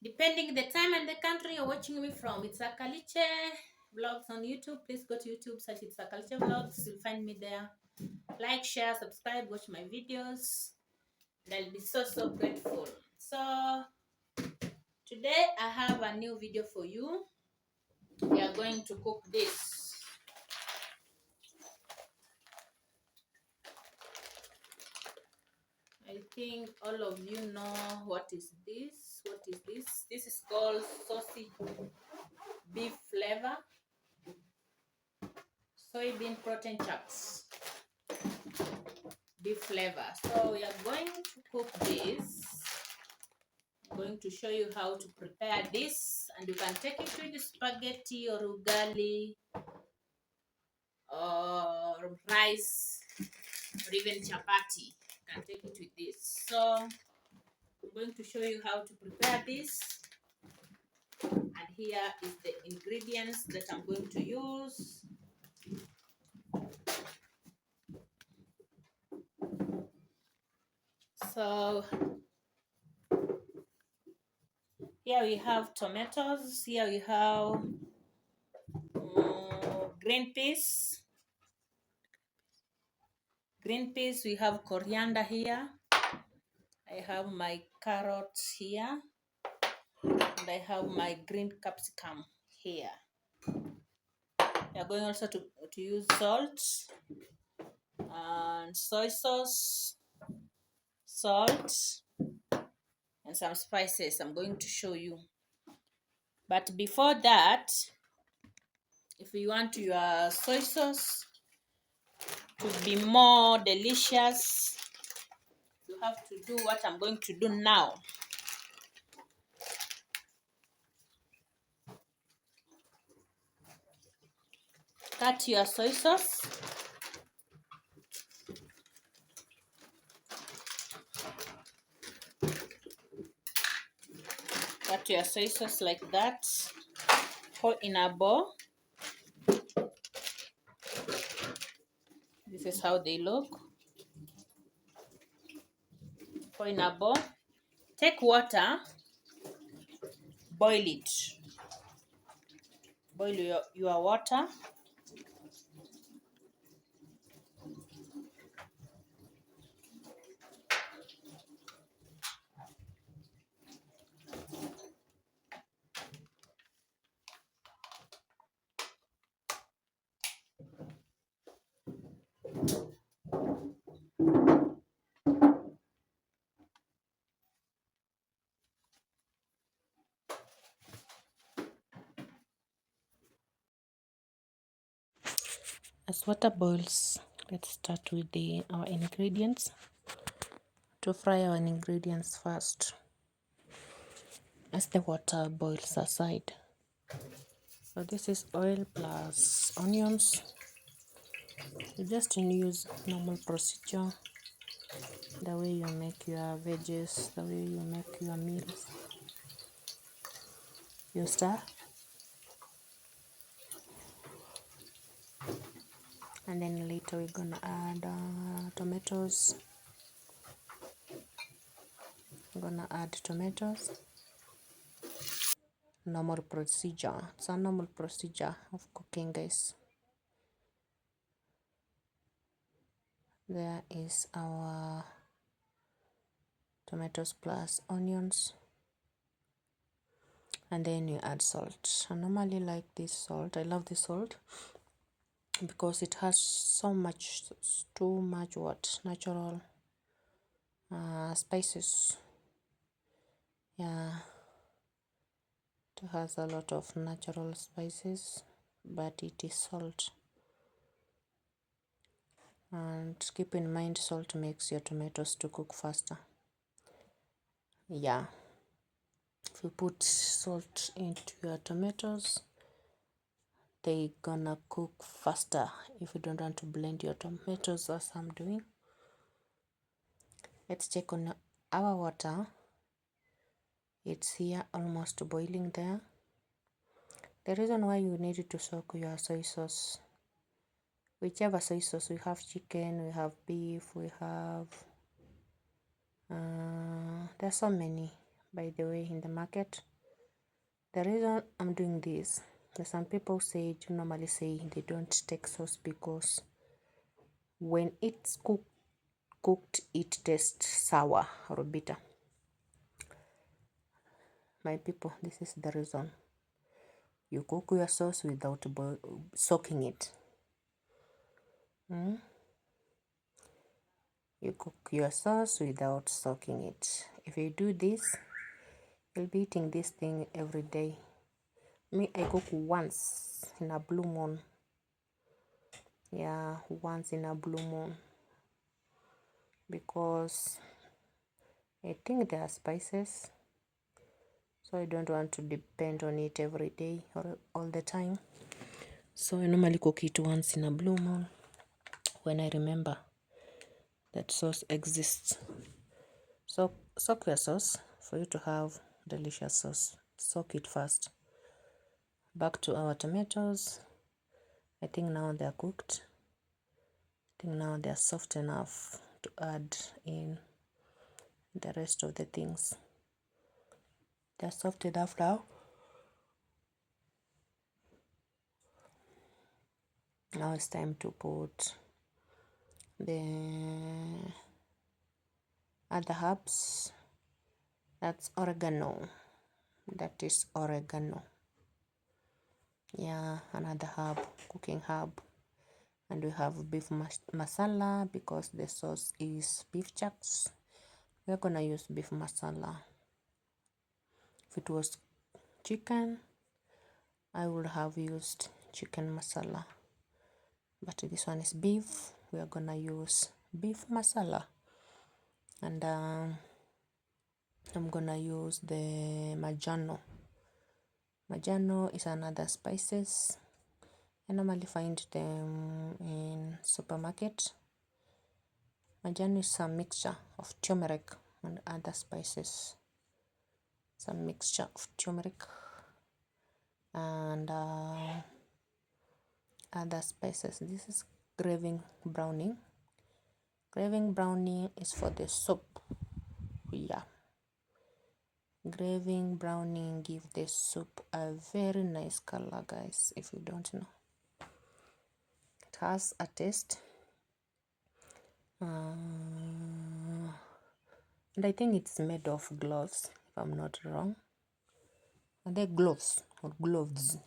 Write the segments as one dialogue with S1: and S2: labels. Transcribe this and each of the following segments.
S1: depending the time and the country you're watching me from. It's Akaliche Vlogs on YouTube. Please go to YouTube, search It's Akaliche Vlogs. You'll find me there. Like, share, subscribe, watch my videos. I'll be so grateful. So today I have a new video for you. We are going to cook this. I think all of you know what is this. What is this? This is called saucy beef flavor, soybean protein chunks, beef flavor. So we are going to cook this. I'm going to show you how to prepare this, and you can take it with spaghetti or ugali or rice or even chapati. You can take it with this. So I'm going to show you how to prepare this, and here is the ingredients that I'm going to use. So here we have tomatoes, here we have green peas, we have coriander here, I have my carrots here, and I have my green capsicum here. We are going also to use salt and soy sauce, and some spices I'm going to show you. But before that, if you want your soy sauce to be more delicious, you have to do what I'm going to do now. Cut your soy sauce. Cut your soy sauce like that. Pour in a bowl. This is how they look. Pour in a bowl. Take water. Boil it. Boil your water. As water boils, let's start with our ingredients. To fry our ingredients first, as the water boils aside. So this is oil plus onions. You just use normal procedure, the way you make your veggies, the way you make your meals. You stir, and then later we're gonna add tomatoes. I'm gonna add tomatoes. Normal procedure. It's a normal procedure of cooking, guys. There is our tomatoes plus onions, and then you add salt. I normally like this salt. I love this salt because it has too much natural spices. Yeah, it has a lot of natural spices, but it is salt. And keep in mind, salt makes your tomatoes to cook faster. Yeah, if you put salt into your tomatoes, they gonna cook faster. If you don't want to blend your tomatoes as I'm doing. Let's check on our water. It's here, almost boiling there. The reason why you need to soak your soy sauce, whichever soy sauce, we have chicken, we have beef, we have there's so many, by the way, in the market. The reason I'm doing this, some people say, normally say they don't take sauce because when it's cooked it tastes sour or bitter. My people, this is the reason. You cook your sauce without soaking it. You cook your sauce without soaking it. If you do this, you'll be eating this thing every day. Me, I cook once in a blue moon. Yeah, once in a blue moon. Because I think there are spices. So I don't want to depend on it every day or all the time. So I normally cook it once in a blue moon when I remember that sauce exists. So soak your sauce for you to have delicious sauce. Soak it first. Back to our tomatoes. I think now they are cooked. I think now they are soft enough to add in the rest of the things. They're soft enough now. Now it's time to put the other herbs. That's oregano. That is oregano. Yeah, another herb, cooking herb. And we have beef masala because the sauce is beef chunks. We're gonna use beef masala. If it was chicken, I would have used chicken masala. But this one is beef. We are gonna use beef masala. And I'm gonna use the majano. Majano is another spices. I normally find them in supermarket. Majano is a mixture of turmeric and other spices. It's a mixture of turmeric and other spices. This is graving browning. Graving browning is for the soup. Yeah. Graving browning give the soup a very nice color, guys, if you don't know. It has a taste. And I think it's made of gloves, if I'm not wrong. Are they gloves or gloves?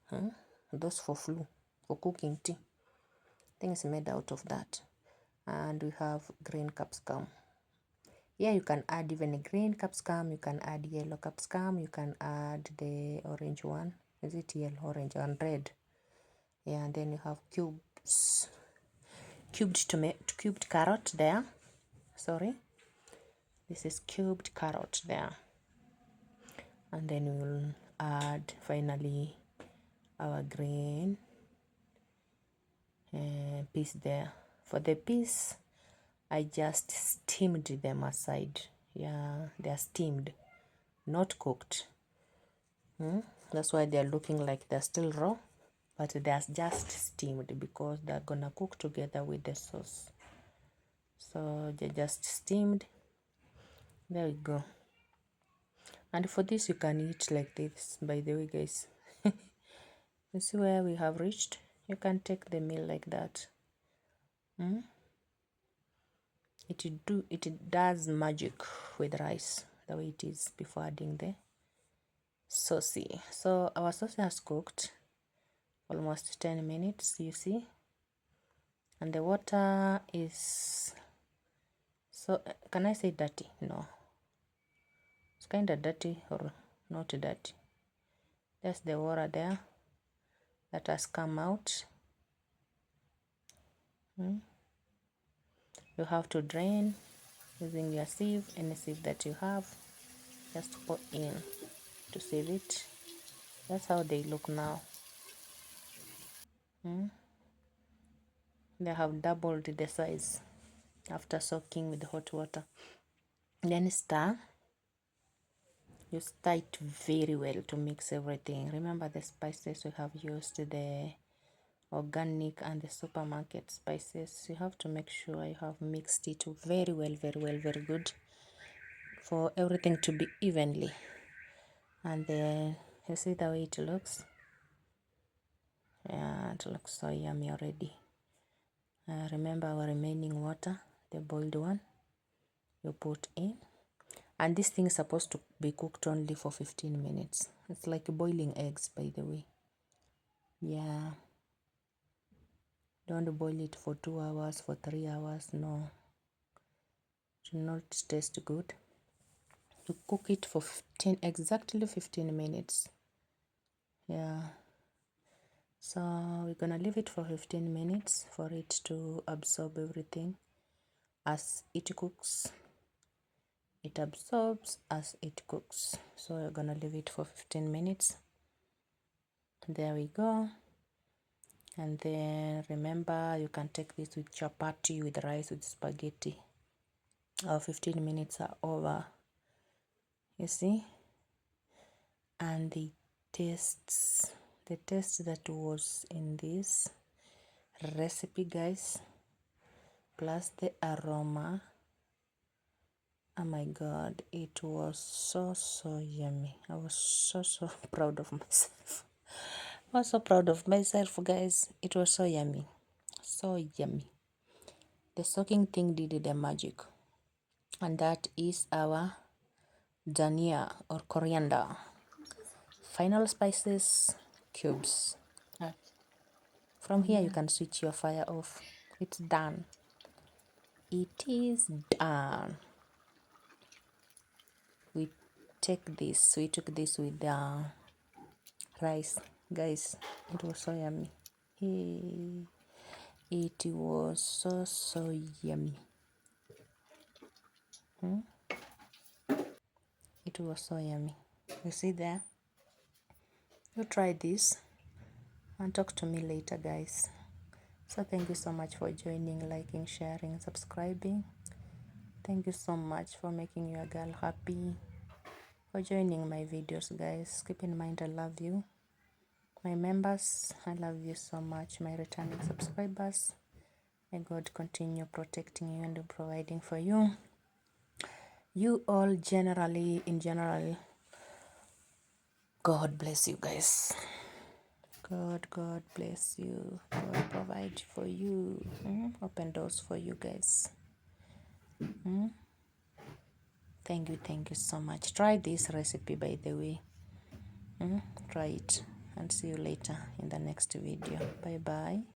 S1: Huh? Those for flu, for cooking tea. I think it's made out of that. And we have green capsicum. Yeah, you can add even a green capsicum, you can add yellow capsicum, you can add the orange one. Is it yellow, orange, and red? Yeah, and then you have cubed carrot there. Sorry. This is cubed carrot there. And then we will add finally our green peas there. For the peas, I just steamed them aside. Yeah, they're steamed, not cooked. That's why they're looking like they're still raw, but they're just steamed because they're gonna cook together with the sauce. So they're just steamed. There we go. And for this, you can eat like this, by the way, guys. You see where we have reached? You can take the meal like that. It does magic with rice, the way it is before adding the saucy. So our sauce has cooked almost 10 minutes, you see. And the water is, so can I say dirty? No. It's kind of dirty or not dirty. That's the water there that has come out. You have to drain using your sieve, any sieve that you have. Just pour in to sieve it. That's how they look now. They have doubled the size after soaking with hot water. Then stir. You stir it very well to mix everything. Remember the spices we have used, the organic and the supermarket spices. You have to make sure you have mixed it very well, very good, for everything to be evenly. And then you see the way it looks. Yeah, it looks so yummy already. Remember our remaining water, the boiled one, you put in. And this thing is supposed to be cooked only for 15 minutes. It's like boiling eggs, by the way. Yeah. Don't boil it for 2 hours, for 3 hours. No. It will not taste good. You cook it for exactly 15 minutes. Yeah. So we're gonna leave it for 15 minutes for it to absorb everything as it cooks. It absorbs as it cooks. So we're gonna leave it for 15 minutes. There we go. And then remember, you can take this with chapati, with rice, with spaghetti. Our 15 minutes are over. You see? And the taste that was in this recipe, guys, plus the aroma, oh my god, it was so yummy. I was so proud of myself. I was so proud of myself, guys. It was so yummy. So yummy. The soaking thing did the magic. And that is our dhania or coriander. Final spices cubes. From here you can switch your fire off. It's done. It is done. We took this with the rice, guys. It was so yummy. It was so yummy. It was so yummy. You see there? You try this and talk to me later, guys. So thank you so much for joining, liking, sharing, subscribing. Thank you so much for making your girl happy, for joining my videos, guys. Keep in mind, I love you. My members, I love you so much. My returning subscribers, may God continue protecting you and providing for you. You all in general, God bless you, guys. God bless you. God provide for you. Open doors for you, guys. Thank you so much. Try this recipe, by the way. Try it, and see you later in the next video. Bye bye.